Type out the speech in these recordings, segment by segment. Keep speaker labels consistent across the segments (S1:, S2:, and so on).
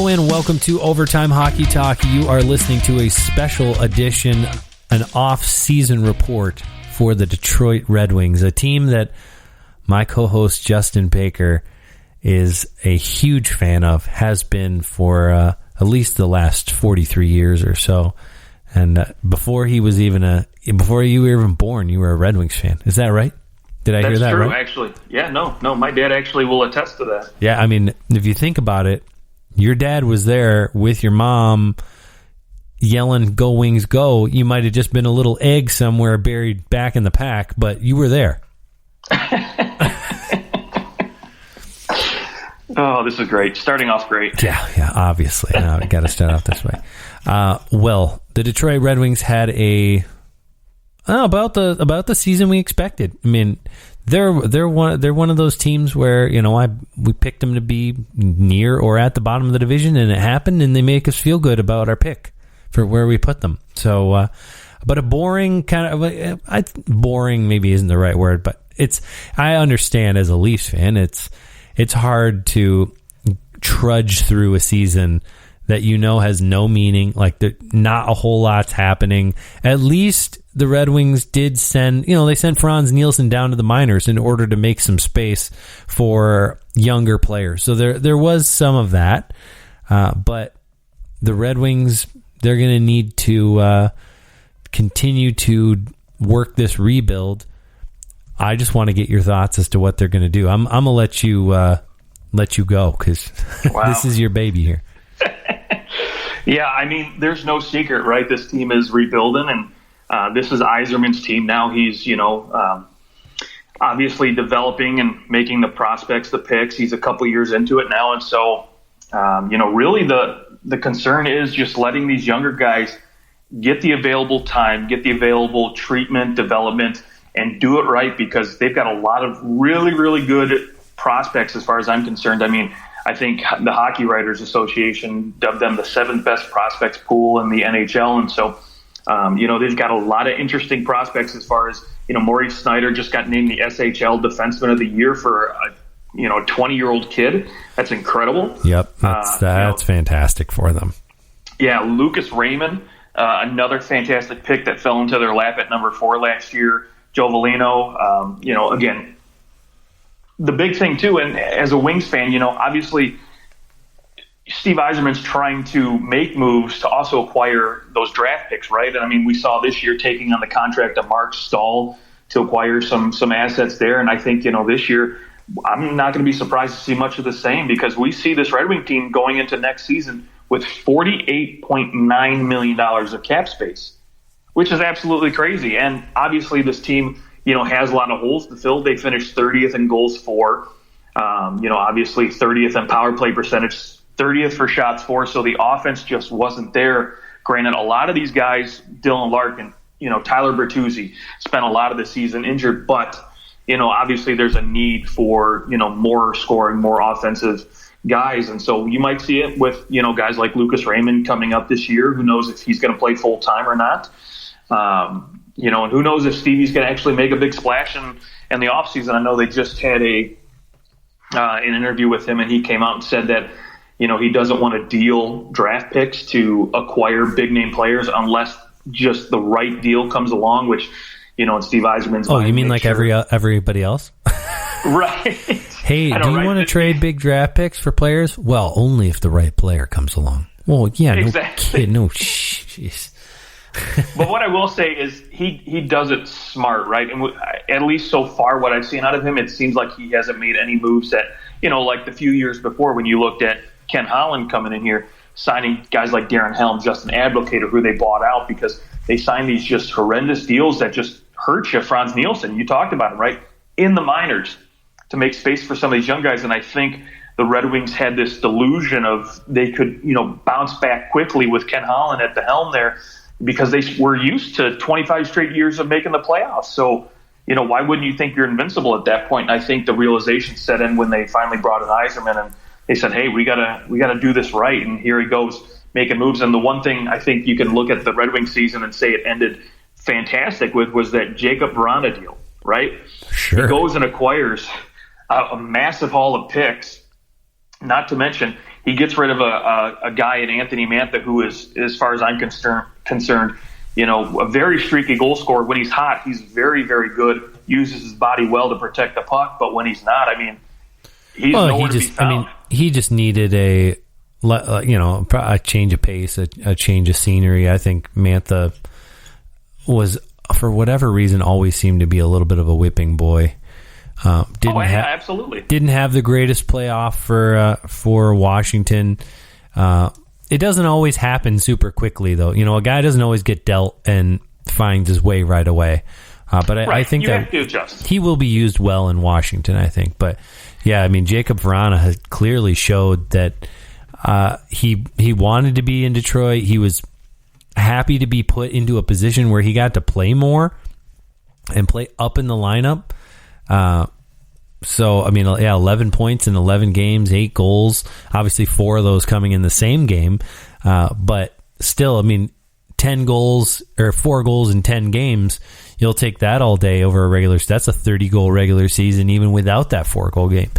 S1: and welcome to Overtime Hockey Talk. You are listening to a special edition, an off-season report for the Detroit Red Wings, a team that my co-host Justin Baker is a huge fan of, has been for at least the last 43 years or so. And before you were even born, you were a Red Wings fan. Is that right? Did I hear that right?
S2: That's true, actually. Yeah, no, my dad actually will attest to that.
S1: Yeah, I mean, if you think about it, your dad was there with your mom yelling, "Go Wings, go." You might have just been a little egg somewhere buried back in the pack, but you were there.
S2: Oh, this is great. Starting off great.
S1: Yeah, obviously. We got to start off this way. Well, the Detroit Red Wings had about the season we expected. I mean, they're one of those teams where, we picked them to be near or at the bottom of the division, and it happened, and they make us feel good about our pick for where we put them. So, but a boring boring maybe isn't the right word, but I understand as a Leafs fan, it's hard to trudge through a season that has no meaning, like not a whole lot's happening. At least the Red Wings did send Franz Nielsen down to the minors in order to make some space for younger players. So there was some of that, but the Red Wings, they're going to need to continue to work this rebuild. I just want to get your thoughts as to what they're going to do. I'm going to let you go because this is your baby here.
S2: Yeah, I mean, there's no secret, right? This team is rebuilding, and this is Yzerman's team now. He's, obviously developing and making the prospects, the picks. He's a couple years into it now, and so, really the concern is just letting these younger guys get the available time, get the available treatment, development, and do it right, because they've got a lot of really, really good prospects as far as I'm concerned. I mean, I think the Hockey Writers Association dubbed them the 7th best prospects pool in the NHL. And so, they've got a lot of interesting prospects as far as, Maurice Snyder just got named the SHL Defenseman of the Year for a 20-year-old kid. That's incredible.
S1: Yep. That's fantastic for them.
S2: Yeah. Lucas Raymond, another fantastic pick that fell into their lap at number 4 last year. Joe Veleno, again, the big thing too, and as a Wings fan, obviously Steve Yzerman's trying to make moves to also acquire those draft picks, right? And I mean, we saw this year taking on the contract of Mark Stahl to acquire some assets there. And I think, this year, I'm not going to be surprised to see much of the same, because we see this Red Wing team going into next season with $48.9 million of cap space, which is absolutely crazy. And obviously this team, has a lot of holes to fill. They finished 30th in goals for, obviously 30th in power play percentage, 30th for shots for. So the offense just wasn't there. Granted, a lot of these guys, Dylan Larkin, Tyler Bertuzzi, spent a lot of the season injured, but, obviously there's a need for, more scoring, more offensive guys. And so you might see it with, guys like Lucas Raymond coming up this year. Who knows if he's going to play full time or not? And who knows if Stevie's going to actually make a big splash in the offseason. I know they just had an interview with him, and he came out and said that, he doesn't want to deal draft picks to acquire big-name players unless just the right deal comes along, which, in Steve Yzerman's mind.
S1: Oh, you mean like everybody else?
S2: Right.
S1: Hey, do you want to trade big draft picks for players? Well, only if the right player comes along. Well, yeah,
S2: exactly.
S1: Jeez.
S2: But what I will say is he does it smart, right? And at least so far, what I've seen out of him, it seems like he hasn't made any moves that, like the few years before when you looked at Ken Holland coming in here, signing guys like Darren Helm, Justin Abdelkader, who they bought out because they signed these just horrendous deals that just hurt you. Franz Nielsen, you talked about him, right? In the minors to make space for some of these young guys. And I think the Red Wings had this delusion of they could, bounce back quickly with Ken Holland at the helm there, because they were used to 25 straight years of making the playoffs. So, why wouldn't you think you're invincible at that point? And I think the realization set in when they finally brought in Yzerman, and they said, hey, we gotta do this right. And here he goes making moves. And the one thing I think you can look at the Red Wings season and say it ended fantastic with was that Jacob Verona deal, right?
S1: Sure.
S2: He goes and acquires a massive haul of picks. Not to mention, he gets rid of a guy in Anthony Mantha who is, as far as I'm concerned, a very streaky goal scorer. When he's hot, he's very, very good, uses his body well to protect the puck. But when he's not, he's nowhere to be found.
S1: He just needed a change of pace, a change of scenery. I think Mantha was, for whatever reason, always seemed to be a little bit of a whipping boy.
S2: Absolutely.
S1: Didn't have the greatest playoff for Washington. It doesn't always happen super quickly, though. A guy doesn't always get dealt and finds his way right away. But I think that he will be used well in Washington, I think. But, yeah, Jacob Verona has clearly showed that he wanted to be in Detroit. He was happy to be put into a position where he got to play more and play up in the lineup. 11 points in 11 games, 8 goals. Obviously, 4 of those coming in the same game. But still, 10 goals or 4 goals in 10 games, you'll take that all day over a regular. That's a 30-goal regular season, even without that 4-goal game.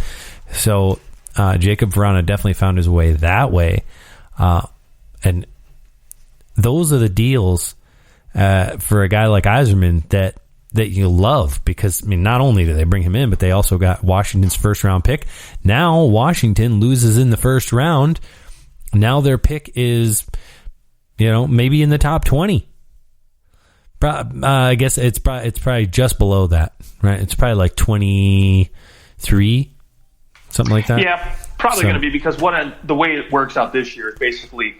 S1: So Jacob Verona definitely found his way that way. And those are the deals for a guy like Yzerman that you love, because not only do they bring him in, but they also got Washington's first round pick. Now Washington loses in the first round. Now their pick is, maybe in the top 20. I guess it's probably just below that, right? It's probably like 23, something like that.
S2: Yeah, probably going to be, because the way it works out this year is basically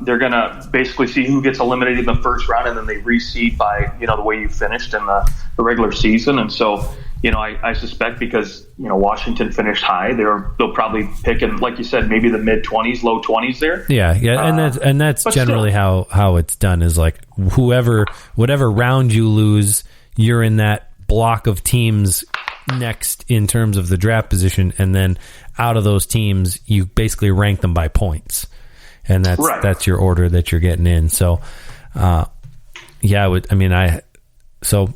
S2: they're going to basically see who gets eliminated in the first round, and then they reseed by, the way you finished in the regular season. And so, I suspect because, Washington finished high, they'll probably pick in, like you said, maybe the mid-20s, low 20s there.
S1: Yeah. And that's generally how it's done, is like whatever round you lose, you're in that block of teams next in terms of the draft position, and then out of those teams, you basically rank them by points. And that's your order that you're getting in. So, so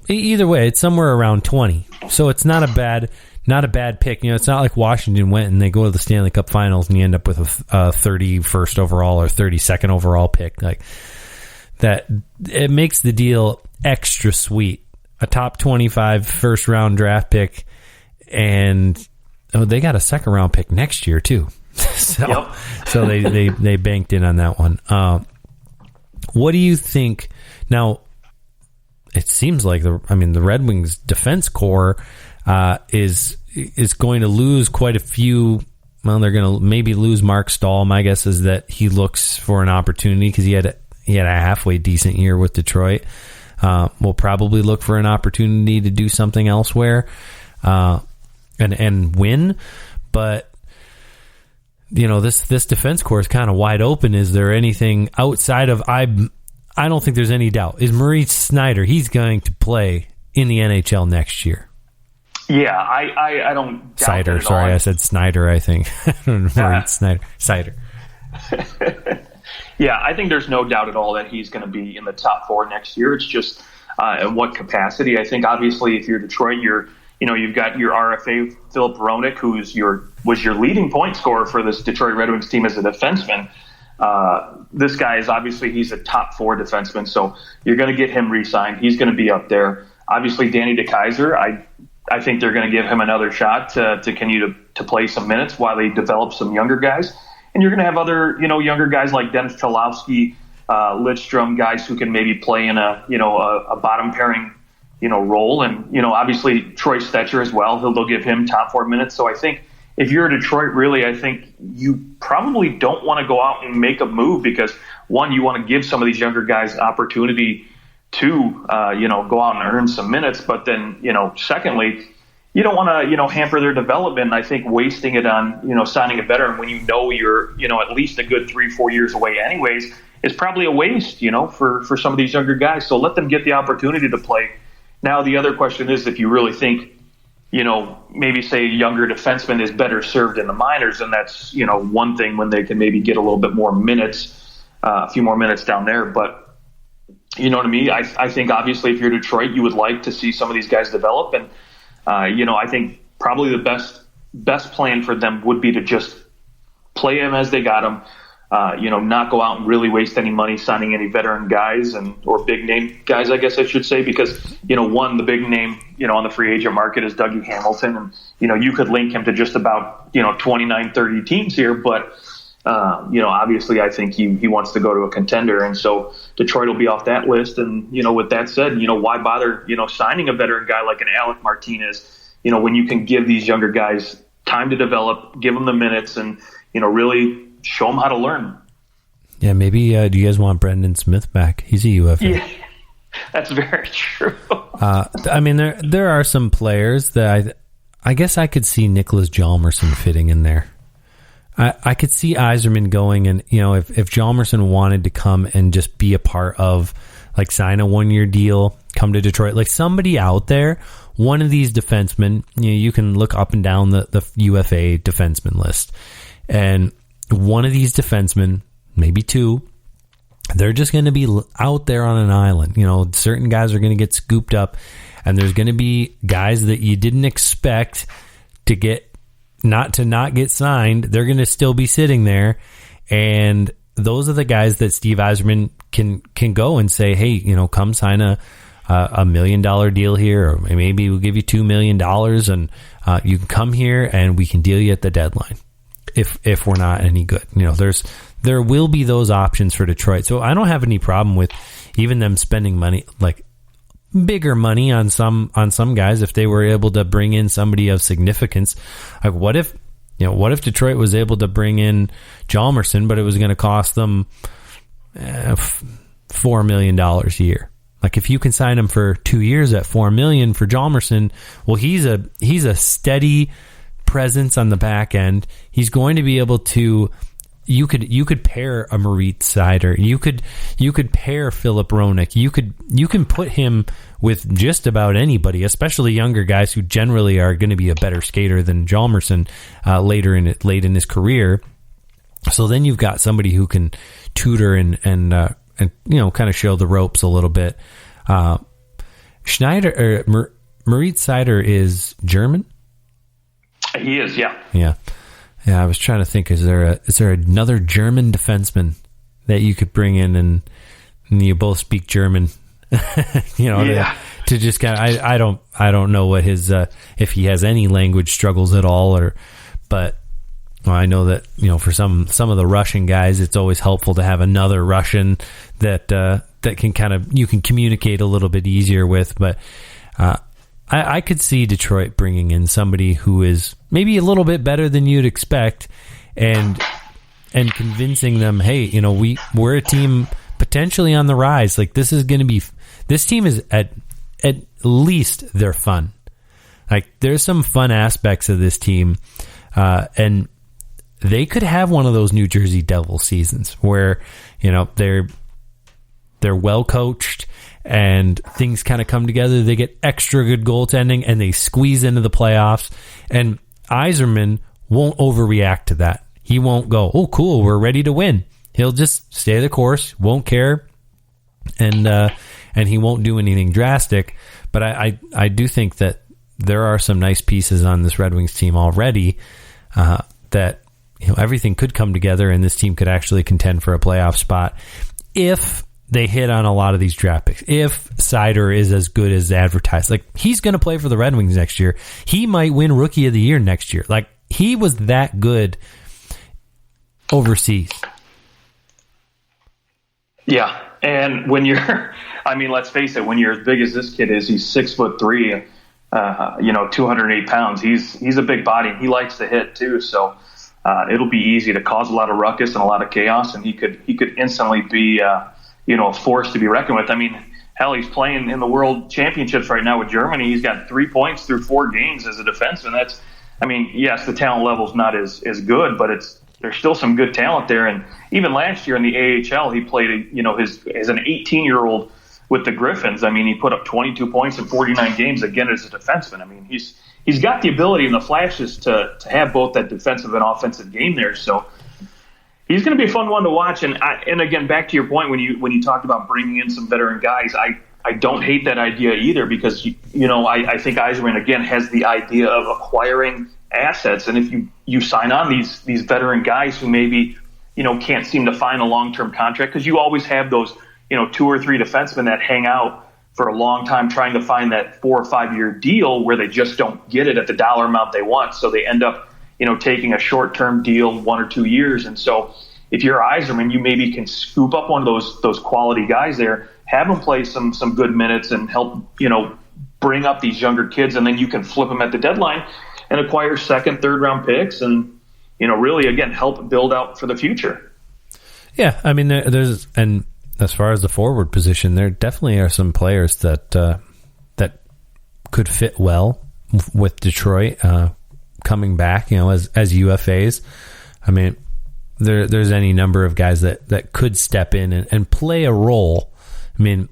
S1: either way, it's somewhere around 20. So it's not a bad pick. It's not like Washington went and they go to the Stanley Cup Finals and you end up with a 31st overall or 32nd overall pick. Like that, it makes the deal extra sweet. A top 25 first round draft pick, and they got a second round pick next year too. So they banked in on that one. What do you think now? It seems like the Red Wings defense core is going to lose quite a few. Well, they're going to maybe lose Mark Stahl. My guess is that he looks for an opportunity because he had a halfway decent year with Detroit. We'll probably look for an opportunity to do something elsewhere and win, but. This defense core is kind of wide open. Is there anything outside of I don't think there's any doubt. Is Maurice Snyder? He's going to play in the NHL next year.
S2: Yeah, I don't doubt
S1: Sider. Sorry, I said Snyder. I think Maurice Snyder.
S2: Yeah, I think there's no doubt at all that he's going to be in the top 4 next year. It's just in what capacity. I think obviously if you're Detroit, you've got your RFA Philip Veronic, who was your leading point scorer for this Detroit Red Wings team as a defenseman. This guy is he's a top 4 defenseman, so you're going to get him re-signed. He's going to be up there. Obviously, Danny DeKeyser, I think they're going to give him another shot to continue to play some minutes while they develop some younger guys. And you're going to have other younger guys like Dennis Cholowski, Lidstrom, guys who can maybe play in a bottom pairing role, and obviously Troy Stetcher as well. They'll give him top 4 minutes. So I think if you're Detroit, really, I think you probably don't want to go out and make a move because one, you want to give some of these younger guys opportunity to go out and earn some minutes, but then secondly, you don't want to hamper their development. And I think wasting it on signing a veteran when you're at least a good 3-4 years away anyways is probably a waste for some of these younger guys. So let them get the opportunity to play. Now, the other question is if you really think, maybe say a younger defenseman is better served in the minors, and that's, one thing when they can maybe get a little bit more minutes, a few more minutes down there. But, you know what I mean? I think obviously if you're Detroit, you would like to see some of these guys develop. And, I think probably the best plan for them would be to just play him as they got him. Not go out and really waste any money signing any veteran guys or big name guys, I guess I should say, because, the big name, on the free agent market is Dougie Hamilton. And, you could link him to just about, 29, 30 teams here. But, obviously I think he wants to go to a contender. And so Detroit will be off that list. And, with that said, why bother, signing a veteran guy like an Alec Martinez, when you can give these younger guys time to develop, give them the minutes and, really show them how to learn.
S1: Yeah, maybe do you guys want Brendan Smith back? He's a UFA.
S2: Yeah, that's very true.
S1: There are some players that I guess I could see Nicholas Hjalmarsson fitting in there. I could see Yzerman going, and if Hjalmarsson wanted to come and just be a part of, like, sign a 1-year deal, come to Detroit, like somebody out there, one of these defensemen, you can look up and down the UFA defenseman list, and one of these defensemen, maybe two, they're just going to be out there on an island. Certain guys are going to get scooped up, and there's going to be guys that you didn't expect to not get signed. They're going to still be sitting there, and those are the guys that Steve Yzerman can go and say, hey, come sign a $1 million deal here, or maybe we'll give you $2 million, and you can come here and we can deal you at the deadline. If we're not any good, there will be those options for Detroit. So I don't have any problem with even them spending money, like bigger money on some guys, if they were able to bring in somebody of significance. Like what if Detroit was able to bring in Hjalmarsson, but it was going to cost them $4 million a year. Like if you can sign him for 2 years at $4 million for Hjalmarsson, well, he's a steady presence on the back end. He's going to be able to. You could pair a Moritz Seider. You could pair Philip Roenick. You can put him with just about anybody, especially younger guys who generally are going to be a better skater than Hjalmarsson late in his career. So then you've got somebody who can tutor and kind of show the ropes a little bit. Moritz Seider is German.
S2: He is, yeah.
S1: Yeah. I was trying to think: is there another German defenseman that you could bring in, and you both speak German? To just kind of, I don't know what his if he has any language struggles at all, but I know that for some of the Russian guys, it's always helpful to have another Russian that can you can communicate a little bit easier with, but. I could see Detroit bringing in somebody who is maybe a little bit better than you'd expect, and convincing them, hey, we're a team potentially on the rise. Like this team is at least they're fun. Like there's some fun aspects of this team, and they could have one of those New Jersey Devil seasons where they're well coached. And things kind of come together. They get extra good goaltending, and they squeeze into the playoffs. And Yzerman won't overreact to that. He won't go, "Oh, cool, we're ready to win." He'll just stay the course, won't care, and he won't do anything drastic. But I do think that there are some nice pieces on this Red Wings team already that everything could come together, and this team could actually contend for a playoff spot if they hit on a lot of these draft picks. If Seider is as good as advertised, like he's going to play for the Red Wings next year. He might win Rookie of the Year next year. Like he was that good overseas.
S2: Yeah. And when let's face it, when you're as big as this kid is, he's 6'3", 208 pounds. He's a big body. He likes to hit too. So it'll be easy to cause a lot of ruckus and a lot of chaos. And he could instantly be, a force to be reckoned with. I mean, hell, he's playing in the World Championships right now with Germany. He's got 3 points through 4 games as a defenseman. Yes, the talent level's not as good, but there's still some good talent there. And even last year in the AHL, he played, as an 18-year-old with the Griffins. I mean, he put up 22 points in 49 games again as a defenseman. I mean, he's got the ability and the flashes to have both that defensive and offensive game there. So he's going to be a fun one to watch. And again, back to your point when you talked about bringing in some veteran guys, I don't hate that idea either, because I think Yzerman again has the idea of acquiring assets. And if you sign on these veteran guys who maybe, can't seem to find a long-term contract, because you always have those, 2 or 3 defensemen that hang out for a long time trying to find that 4 or 5 year deal where they just don't get it at the dollar amount they want. So they end up, taking a short-term deal, 1 or 2 years. And so if you're Yzerman, you maybe can scoop up one of those quality guys there, have them play some good minutes and help, bring up these younger kids, and then you can flip them at the deadline and acquire 2nd, 3rd round picks and, really, again, help build out for the future.
S1: Yeah, I mean, there's, and as far as the forward position, there definitely are some players that that could fit well with Detroit coming back, as UFAs. I mean, there's any number of guys that could step in and play a role. I mean,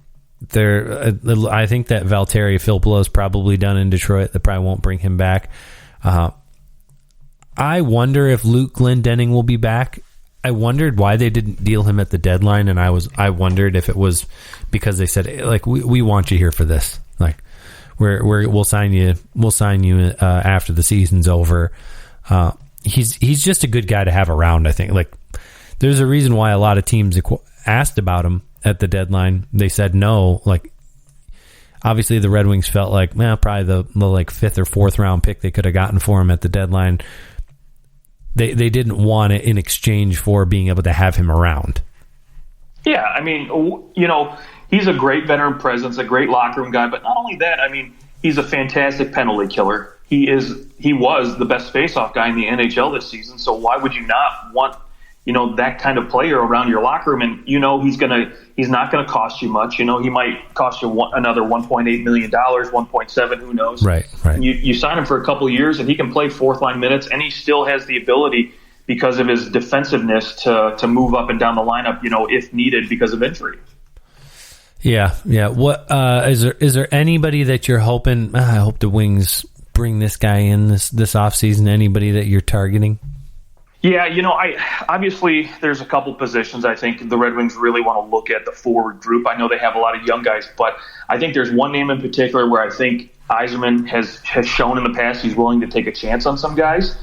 S1: I think that Valtteri Filppula is probably done in Detroit. They probably won't bring him back. I wonder if Luke Glendening will be back. I wondered why they didn't deal him at the deadline, and I wondered if it was because they said, like, we want you here for this. Like, we'll sign you after the season's over. He's just a good guy to have around. I think, like, there's a reason why a lot of teams asked about him at the deadline. They said no. Like, obviously the Red Wings felt like, probably the like 5th or 4th round pick they could have gotten for him at the deadline. They didn't want it in exchange for being able to have him around.
S2: Yeah, I mean, he's a great veteran presence, a great locker room guy, but not only that, I mean, he's a fantastic penalty killer. He was the best faceoff guy in the NHL this season, so why would you not want, that kind of player around your locker room? And he's not gonna cost you much. He might cost you another $1.8 million, 1.7, who knows?
S1: Right.
S2: You sign him for a couple of years, and he can play 4th line minutes, and he still has the ability, because of his defensiveness, to move up and down the lineup, if needed because of injury.
S1: Yeah. What is there anybody that you're hoping? I hope the Wings bring this guy in this offseason. Anybody that you're targeting?
S2: Yeah, obviously there's a couple positions I think the Red Wings really want to look at the forward group. I know they have a lot of young guys, but I think there's one name in particular where I think Yzerman has shown in the past he's willing to take a chance on some guys.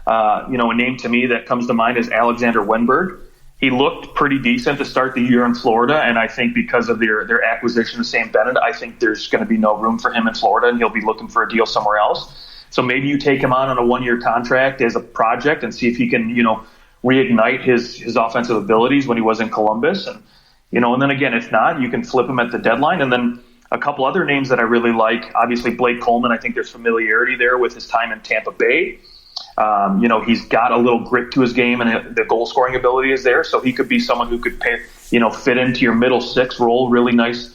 S2: A name to me that comes to mind is Alexander Wenberg. He looked pretty decent to start the year in Florida, and I think because of their acquisition of Sam Bennett, I think there's going to be no room for him in Florida, and he'll be looking for a deal somewhere else. So maybe you take him on a 1-year contract as a project and see if he can, reignite his offensive abilities when he was in Columbus. And then again, if not, you can flip him at the deadline. And then a couple other names that I really like, obviously Blake Coleman. I think there's familiarity there with his time in Tampa Bay. He's got a little grit to his game, and the goal scoring ability is there. So he could be someone who could fit into your middle 6 role really nice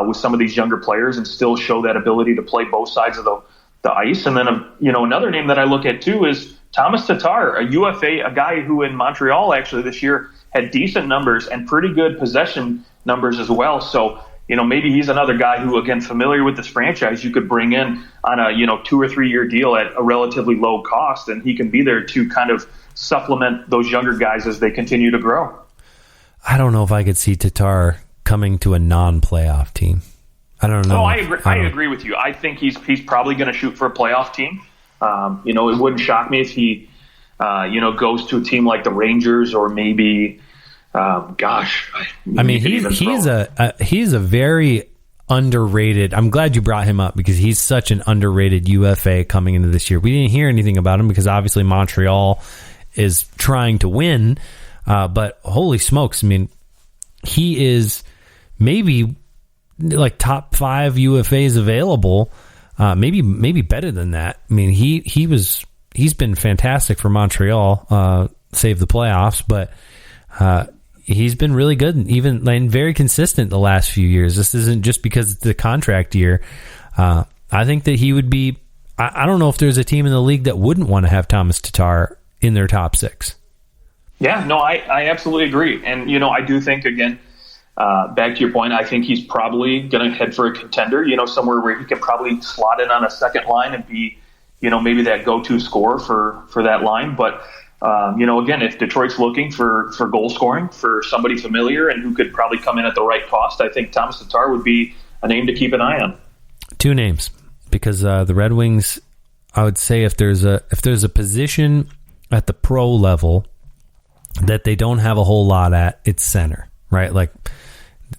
S2: with some of these younger players and still show that ability to play both sides of the ice. And then, another name that I look at too is Thomas Tatar, a UFA, a guy who in Montreal actually this year had decent numbers and pretty good possession numbers as well. So, maybe he's another guy who, again, familiar with this franchise, you could bring in on a, 2 or 3 year deal at a relatively low cost, and he can be there to kind of supplement those younger guys as they continue to grow.
S1: I don't know if I could see Tatar coming to a non-playoff team. I don't know.
S2: Oh, I agree. I agree with you. I think he's probably going to shoot for a playoff team. It wouldn't shock me if he, goes to a team like the Rangers or maybe, he's a very underrated. I'm glad you brought him up because he's such an underrated UFA coming into this year. We didn't hear anything about him because obviously Montreal is trying to win. But holy smokes, I mean, he is maybe like top 5 UFAs available, maybe better than that. I mean, he's been fantastic for Montreal, save the playoffs, but he's been really good and very consistent the last few years. This isn't just because it's the contract year. I think that he would be. I don't know if there's a team in the league that wouldn't want to have Thomas Tatar in their top 6. Yeah, no, I absolutely agree, and I do think again. Back to your point, I think he's probably going to head for a contender, somewhere where he can probably slot in on a second line and be, maybe that go-to scorer for that line. But, again, if Detroit's looking for goal scoring, for somebody familiar and who could probably come in at the right cost, I think Thomas Tatar would be a name to keep an eye on.
S1: 2 names, because the Red Wings I would say if there's a position at the pro level that they don't have a whole lot at, it's center, right? Like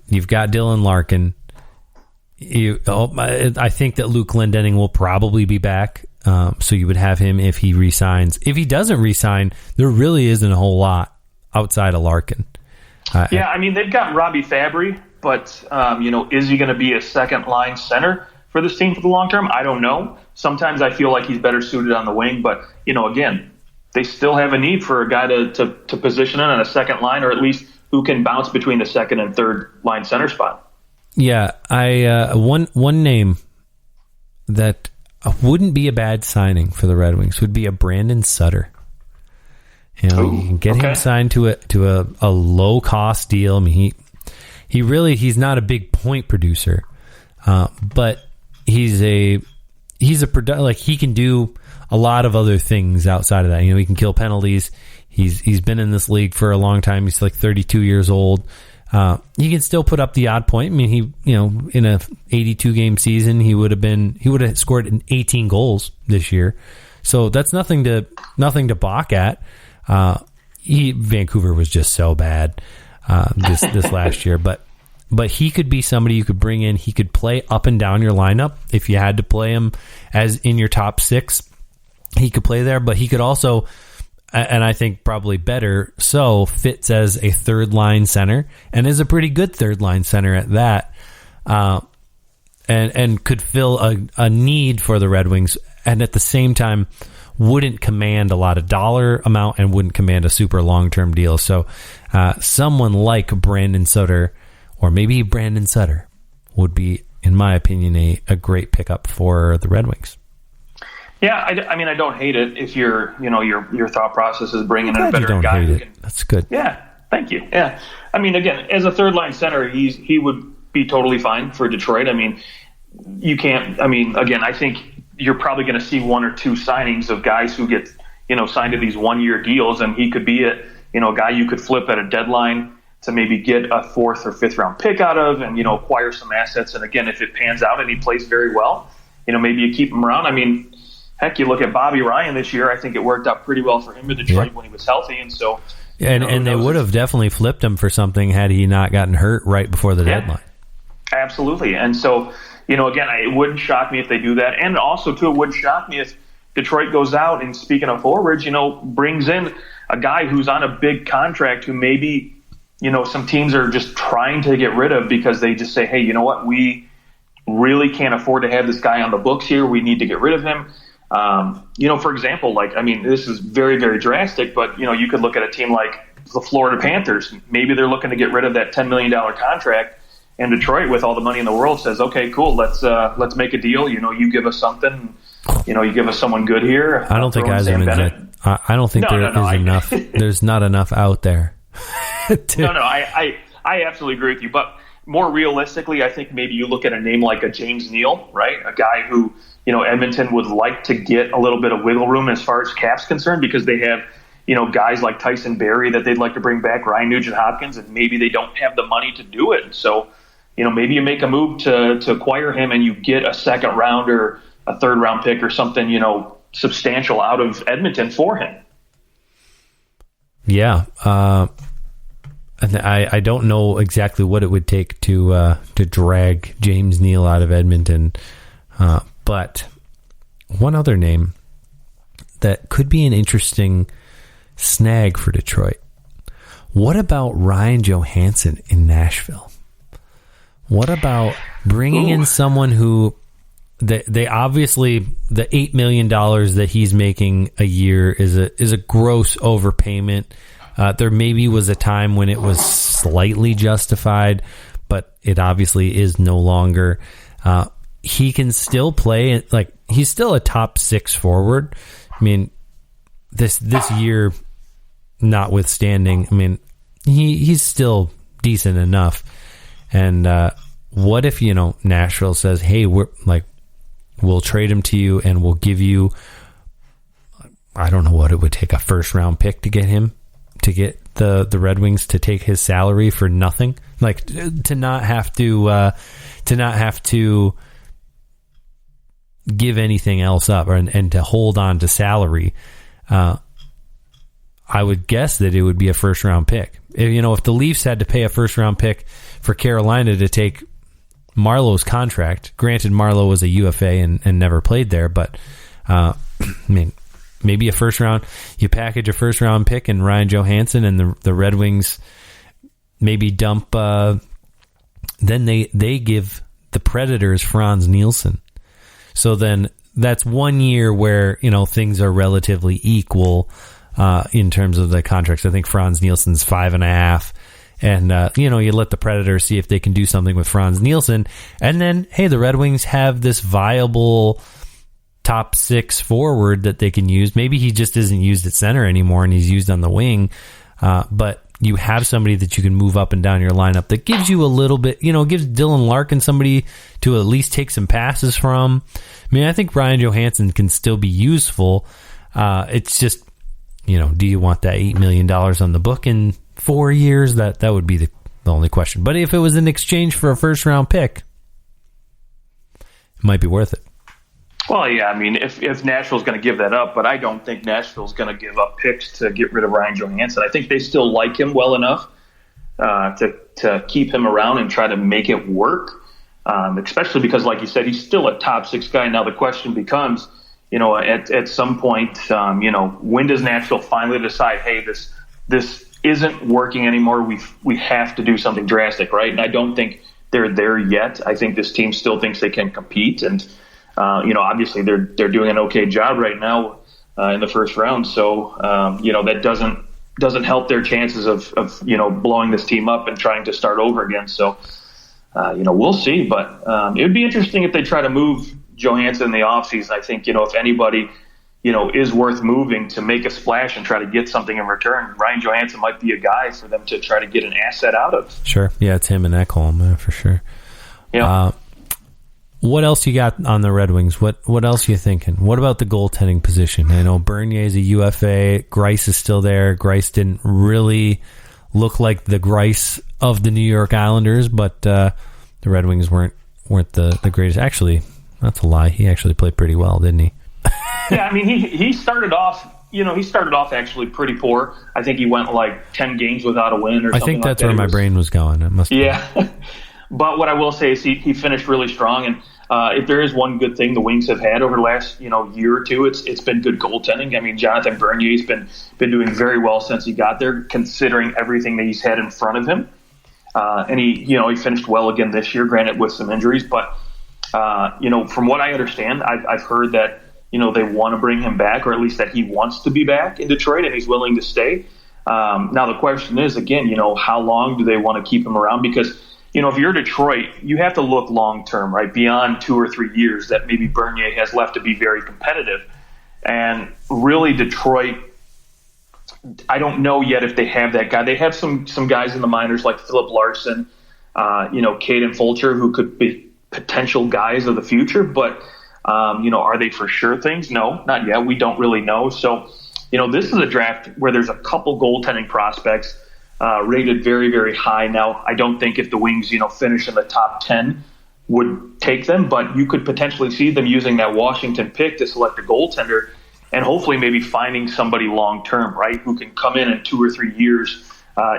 S1: you've got Dylan Larkin. I think that Luke Glendening will probably be back. So you would have him if he resigns. If he doesn't resign, there really isn't a whole lot outside of Larkin.
S2: I mean, they've got Robbie Fabry, but, is he going to be a second-line center for this team for the long term? I don't know. Sometimes I feel like he's better suited on the wing, but, again, they still have a need for a guy to position in on a second line, or at least who can bounce between the second and third line center spot.
S1: Yeah, one name that wouldn't be a bad signing for the Red Wings would be a Brandon Sutter. You can get him signed to a low cost deal. I mean, he's not a big point producer, but he's he can do a lot of other things outside of that. He can kill penalties. He's been in this league for a long time. He's like 32 years old. He can still put up the odd point. I mean, he in a 82 game season, he would have scored 18 goals this year. So that's nothing to balk at. Vancouver was just so bad this last year, but he could be somebody you could bring in. He could play up and down your lineup if you had to play him as in your top six. He could play there, but he could also, and I think probably better so, fits as a third line center and is a pretty good third line center at that, and could fill a need for the Red Wings, and at the same time wouldn't command a lot of dollar amount and wouldn't command a super long-term deal. So someone like Brandon Sutter, or maybe Brandon Sutter, would be, in my opinion, a great pickup for the Red Wings.
S2: Yeah, I mean, I don't hate it if your thought process is bringing in a better guy.
S1: That's good.
S2: Yeah, thank you. Yeah, I mean, again, as a third line center, he would be totally fine for Detroit. I mean, you can't. I mean, again, I think you're probably going to see one or two signings of guys who get signed to these 1-year deals, and he could be a guy you could flip at a deadline to maybe get a 4th or 5th round pick out of, and acquire some assets. And again, if it pans out and he plays very well, maybe you keep him around. I mean, heck, you look at Bobby Ryan this year. I think it worked out pretty well for him in Detroit when he was healthy, and so.
S1: And they would have definitely flipped him for something had he not gotten hurt right before the deadline.
S2: Absolutely, and so again, it wouldn't shock me if they do that, and also too, it wouldn't shock me if Detroit goes out and, speaking of forwards, brings in a guy who's on a big contract who maybe some teams are just trying to get rid of because they just say, hey, you know what, we really can't afford to have this guy on the books here. We need to get rid of him. For example, this is very, very drastic, but, you could look at a team like the Florida Panthers. Maybe they're looking to get rid of that $10 million contract, and Detroit, with all the money in the world, says, okay, cool, let's make a deal. You give us something, you give us someone good here.
S1: I don't think I don't think there is enough. There's not enough out there.
S2: I absolutely agree with you. But more realistically, I think maybe you look at a name like a James Neal, right? A guy who, Edmonton would like to get a little bit of wiggle room as far as cap's concerned, because they have, guys like Tyson Barrie that they'd like to bring back, Ryan Nugent-Hopkins, and maybe they don't have the money to do it. So, maybe you make a move to acquire him and you get a second round or a third round pick or something, substantial out of Edmonton for him.
S1: Yeah. I don't know exactly what it would take to drag James Neal out of Edmonton. But one other name that could be an interesting snag for Detroit. What about Ryan Johansen in Nashville? What about bringing in someone who they obviously, the $8 million that he's making a year is a gross overpayment. There maybe was a time when it was slightly justified, but it obviously is no longer. He can still play, like, he's still a top 6 forward. I mean, this year notwithstanding, I mean, he's still decent enough. And what if, Nashville says, hey, we'll trade him to you and we'll give you, I don't know what it would take, a first round pick to get him, to get the Red Wings to take his salary for nothing, like to not have to give anything else up and to hold on to salary, I would guess that it would be a first-round pick. If the Leafs had to pay a first-round pick for Carolina to take Marlowe's contract, granted Marlowe was a UFA and never played there, but maybe a first-round, you package a first-round pick and Ryan Johansen, and the Red Wings maybe dump, then they give the Predators Franz Nielsen. So then that's 1 year where, things are relatively equal in terms of the contracts. I think Franz Nielsen's 5.5. And, you let the Predators see if they can do something with Franz Nielsen. And then, hey, the Red Wings have this viable top 6 forward that they can use. Maybe he just isn't used at center anymore and he's used on the wing. But you have somebody that you can move up and down your lineup that gives you a little bit, gives Dylan Larkin somebody to at least take some passes from. I think Ryan Johansen can still be useful. It's just, do you want that $8 million on the book in 4 years? That would be the only question. But if it was in exchange for a first round pick, it might be worth it.
S2: Well, yeah, if Nashville's going to give that up, but I don't think Nashville's going to give up picks to get rid of Ryan Johansen. I think they still like him well enough to keep him around and try to make it work, especially because, like you said, he's still a top 6 guy. Now the question becomes, at some point, when does Nashville finally decide, hey, this isn't working anymore. We have to do something drastic, right? And I don't think they're there yet. I think this team still thinks they can compete, and obviously they're doing an okay job right now in the first round. So that doesn't help their chances of blowing this team up and trying to start over again. So we'll see, but it would be interesting if they try to move Johansen in the offseason. I think if anybody is worth moving to make a splash and try to get something in return, Ryan Johansen might be a guy for them to try to get an asset out of.
S1: Sure. Yeah, it's him and Ekholm, for sure.
S2: Yeah.
S1: What else you got on the Red Wings? What else are you thinking? What about the goaltending position? I know Bernier's a UFA. Greiss is still there. Greiss didn't really look like the Greiss of the New York Islanders, but the Red Wings weren't the greatest. Actually, that's a lie. He actually played pretty well, didn't he?
S2: Yeah, he started off. He started off actually pretty poor. I think he went like 10 games without a win or something.
S1: I think that's where my brain was going. It must.
S2: Yeah. But what I will say is he finished really strong, and if there is one good thing the Wings have had over the last year or two, it's been good goaltending. Jonathan Bernier's been doing very well since he got there, considering everything that he's had in front of him. And he finished well again this year, granted with some injuries. But from what I understand, I've heard that they want to bring him back, or at least that he wants to be back in Detroit and he's willing to stay. Now the question is again, how long do they want to keep him around? Because if you're Detroit, you have to look long-term, right? Beyond 2 or 3 years that maybe Bernier has left to be very competitive. And really Detroit, I don't know yet if they have that guy. They have some guys in the minors like Philip Larson, Caden Fulcher, who could be potential guys of the future. But, are they for sure things? No, not yet. We don't really know. So, this is a draft where there's a couple goaltending prospects rated very, very high. Now, I don't think if the Wings, finish in the top 10 would take them, but you could potentially see them using that Washington pick to select a goaltender and hopefully maybe finding somebody long-term, right, who can come in 2 or 3 years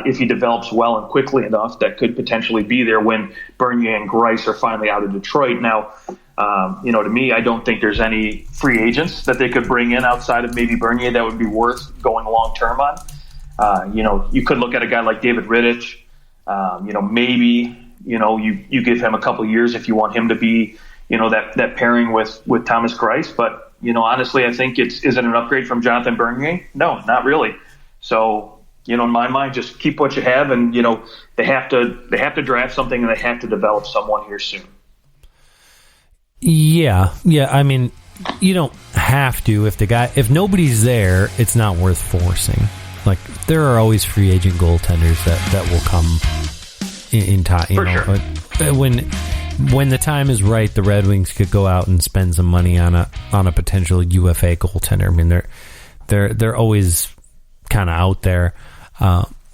S2: if he develops well and quickly enough that could potentially be there when Bernier and Greiss are finally out of Detroit. Now, to me, I don't think there's any free agents that they could bring in outside of maybe Bernier that would be worth going long-term on. You could look at a guy like David Rittich. Maybe, you give him a couple of years if you want him to be, that pairing with Thomas Greiss. But, honestly, I think is it an upgrade from Jonathan Bernier? No, not really. So, in my mind, just keep what you have, and, they have to draft something and they have to develop someone here soon.
S1: Yeah. You don't have to. If nobody's there, it's not worth forcing. Like, there are always free agent goaltenders that will come in time.
S2: Sure.
S1: But when the time is right, the Red Wings could go out and spend some money on a potential UFA goaltender. They're always kind of out there.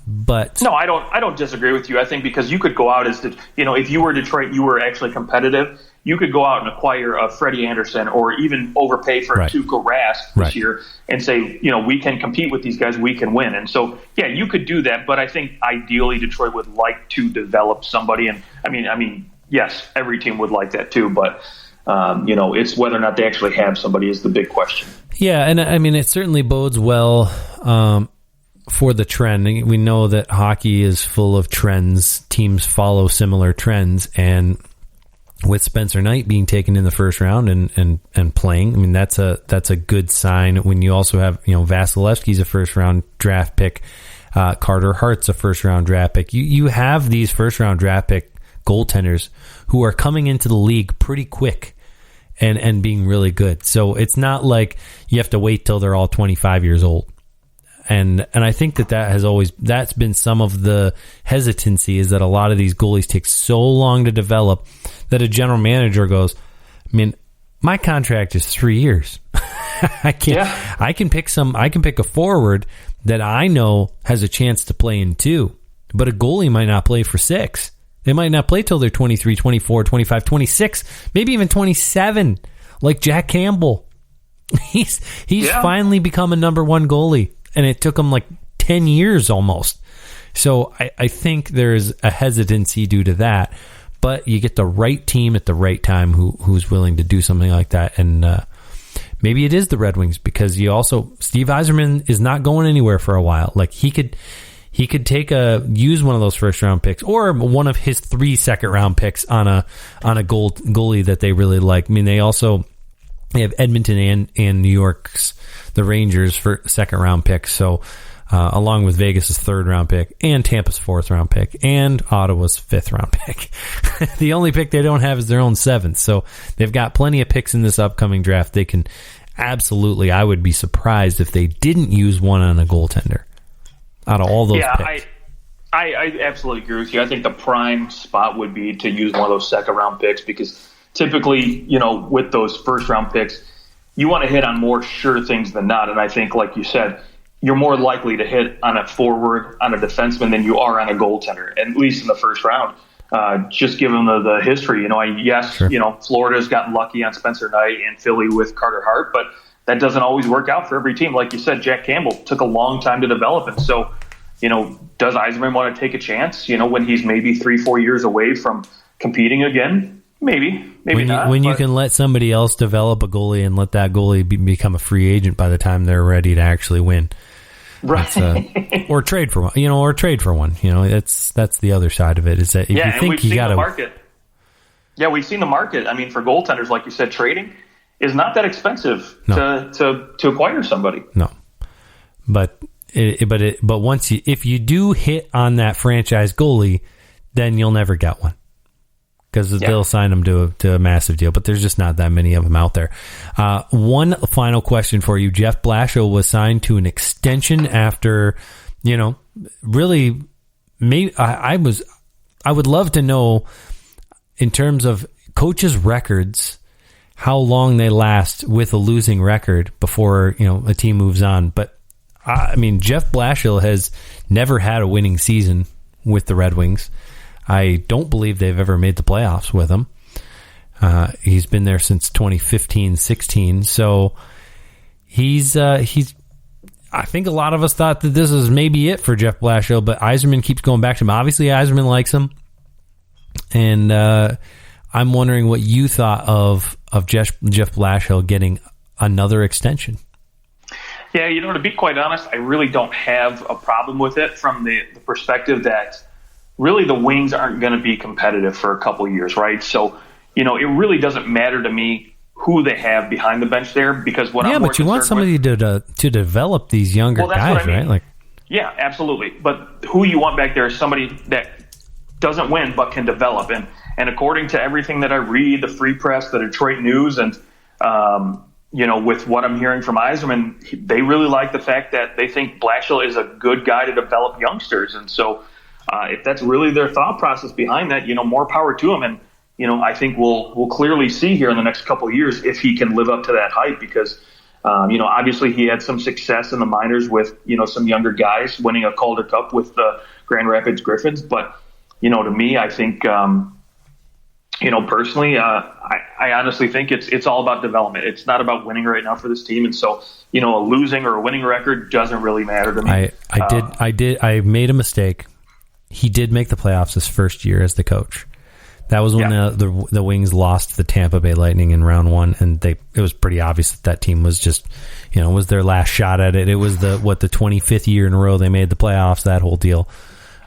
S1: But
S2: no, I don't disagree with you. I think because you could go out if you were Detroit, you were actually competitive. you could go out and acquire a Freddie Anderson or even overpay for a Tuukka Rask this year and say, we can compete with these guys, we can win. And so, yeah, you could do that, but I think ideally Detroit would like to develop somebody. And I mean, yes, every team would like that too, but it's whether or not they actually have somebody is the big question.
S1: Yeah, and I mean, it certainly bodes well for the trend. We know that hockey is full of trends. Teams follow similar trends, and with Spencer Knight being taken in the first round and playing, I mean, that's a good sign. When you also have, Vasilevsky's a first round draft pick, Carter Hart's a first round draft pick. You have these first round draft pick goaltenders who are coming into the league pretty quick and being really good. So it's not like you have to wait till they're all 25 years old. And I think that's been some of the hesitancy, is that a lot of these goalies take so long to develop that a general manager goes, I mean, my contract is 3 years. I can pick a forward that I know has a chance to play in 2, but a goalie might not play for 6. They might not play till they're 23, 24, 25, 26, maybe even 27, like Jack Campbell. He's finally become a number 1 goalie, and it took him like 10 years almost. So I think there's a hesitancy due to that, but you get the right team at the right time who's willing to do something like that. And maybe it is the Red Wings, because Steve Yzerman is not going anywhere for a while. Like he could use one of those first round picks or one of his 3 second round picks on a goalie that they really like. I mean, they have Edmonton and New York's, the Rangers, for second round picks. So along with Vegas's 3rd round pick and Tampa's 4th round pick and Ottawa's 5th round pick. The only pick they don't have is their own 7th. So they've got plenty of picks in this upcoming draft. They can absolutely, I would be surprised if they didn't use one on a goaltender out of all those picks.
S2: I absolutely agree with you. I think the prime spot would be to use one of those second round picks, because typically, with those first round picks, you want to hit on more sure things than not. And I think, like you said, you're more likely to hit on a forward, on a defenseman, than you are on a goaltender, at least in the first round. Just given the history, Florida's gotten lucky on Spencer Knight and Philly with Carter Hart, but that doesn't always work out for every team. Like you said, Jack Campbell took a long time to develop. And so, does Yzerman want to take a chance, when he's maybe 3-4 years away from competing again? Maybe not.
S1: When you can let somebody else develop a goalie and let that goalie become a free agent by the time they're ready to actually win.
S2: Right.
S1: Or trade for one, that's the other side of it, is that if you think you got to market.
S2: Yeah, we've seen the market. I mean, for goaltenders, like you said, trading is not that expensive to acquire somebody.
S1: No, but once if you do hit on that franchise goalie, then you'll never get one, because they'll sign them to a massive deal. But there's just not that many of them out there. One final question for you: Jeff Blashill was signed to an extension after, really. Maybe I would love to know, in terms of coaches' records, how long they last with a losing record before, a team moves on. But I mean, Jeff Blashill has never had a winning season with the Red Wings. I don't believe they've ever made the playoffs with him. He's been there since 2015-16. So he's I think a lot of us thought that this is maybe it for Jeff Blashill, but Yzerman keeps going back to him. Obviously, Yzerman likes him. And I'm wondering what you thought of Jeff Blashill getting another extension.
S2: Yeah, to be quite honest, I really don't have a problem with it from the perspective that really the Wings aren't going to be competitive for a couple of years, right? So, it really doesn't matter to me who they have behind the bench there, because
S1: but you want somebody to develop these younger guys, right? Like,
S2: yeah, absolutely. But who you want back there is somebody that doesn't win but can develop. And according to everything that I read, the Free Press, the Detroit News, and with what I'm hearing from Yzerman, they really like the fact that they think Blashill is a good guy to develop youngsters. And so if that's really their thought process behind that, more power to him. And I think we'll clearly see here in the next couple of years if he can live up to that hype, because obviously he had some success in the minors with some younger guys, winning a Calder Cup with the Grand Rapids Griffins. But to me, I think Personally, I honestly think it's all about development. It's not about winning right now for this team. And so, a losing or a winning record doesn't really matter to me.
S1: I made a mistake. He did make the playoffs his first year as the coach. That was when the Wings lost the Tampa Bay Lightning in round 1, and it was pretty obvious that team was just, was their last shot at it. It was the 25th year in a row they made the playoffs, that whole deal.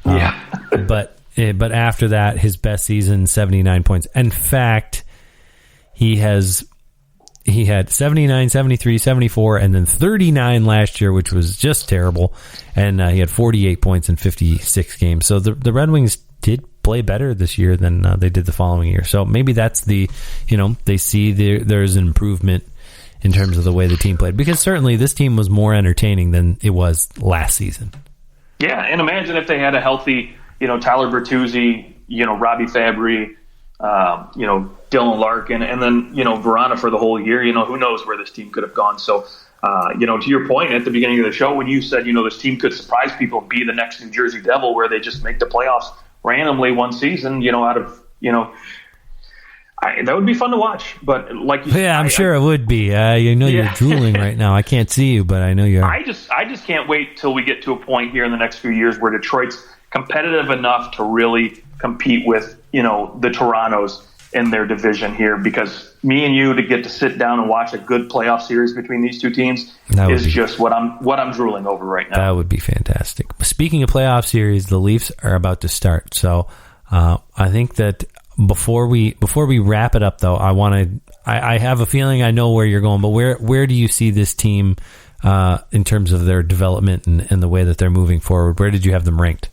S1: But after that, his best season, 79 points. In fact, he had 79, 73, 74, and then 39 last year, which was just terrible. And he had 48 points in 56 games. So the Red Wings did play better this year than they did the following year. So maybe that's they see there's an improvement in terms of the way the team played. Because certainly this team was more entertaining than it was last season.
S2: Yeah, and imagine if they had a healthy, Tyler Bertuzzi, Robbie Fabry, Dylan Larkin, and then, Verona for the whole year. Who knows where this team could have gone. So, to your point at the beginning of the show, when you said, this team could surprise people, be the next New Jersey Devil, where they just make the playoffs randomly one season, out of, that would be fun to watch. But like you said,
S1: I'm sure it would be. You're drooling right now. I can't see you, but I know you are.
S2: I just can't wait till we get to a point here in the next few years where Detroit's competitive enough to really compete with, the Torontos in their division here, because me and you to get to sit down and watch a good playoff series between these two teams is just what I'm drooling over right now.
S1: That would be fantastic. Speaking of playoff series, the Leafs are about to start. So I think that before we wrap it up, though, I have a feeling I know where you're going, but where do you see this team in terms of their development and the way that they're moving forward? Where did you have them ranked?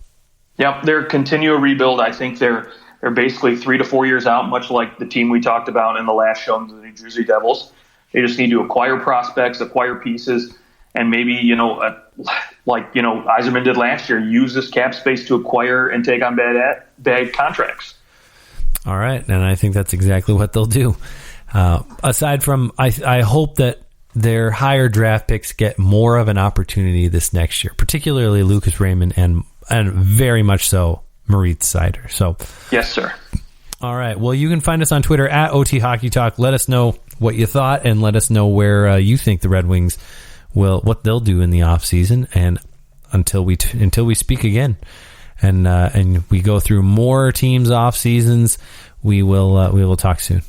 S2: Yep, they're continual rebuild. I think they're basically 3 to 4 years out, much like the team we talked about in the last show, the New Jersey Devils. They just need to acquire prospects, acquire pieces, and maybe, like Yzerman did last year, use this cap space to acquire and take on bad contracts.
S1: All right, and I think that's exactly what they'll do. Aside from, I hope that their higher draft picks get more of an opportunity this next year, particularly Lucas Raymond and very much so Moritz Seider. So,
S2: yes, sir.
S1: All right. Well, you can find us on Twitter at OT Hockey Talk. Let us know what you thought, and let us know where you think the Red Wings what they'll do in the off season, and until we speak again, and we go through more teams off seasons, we will talk soon.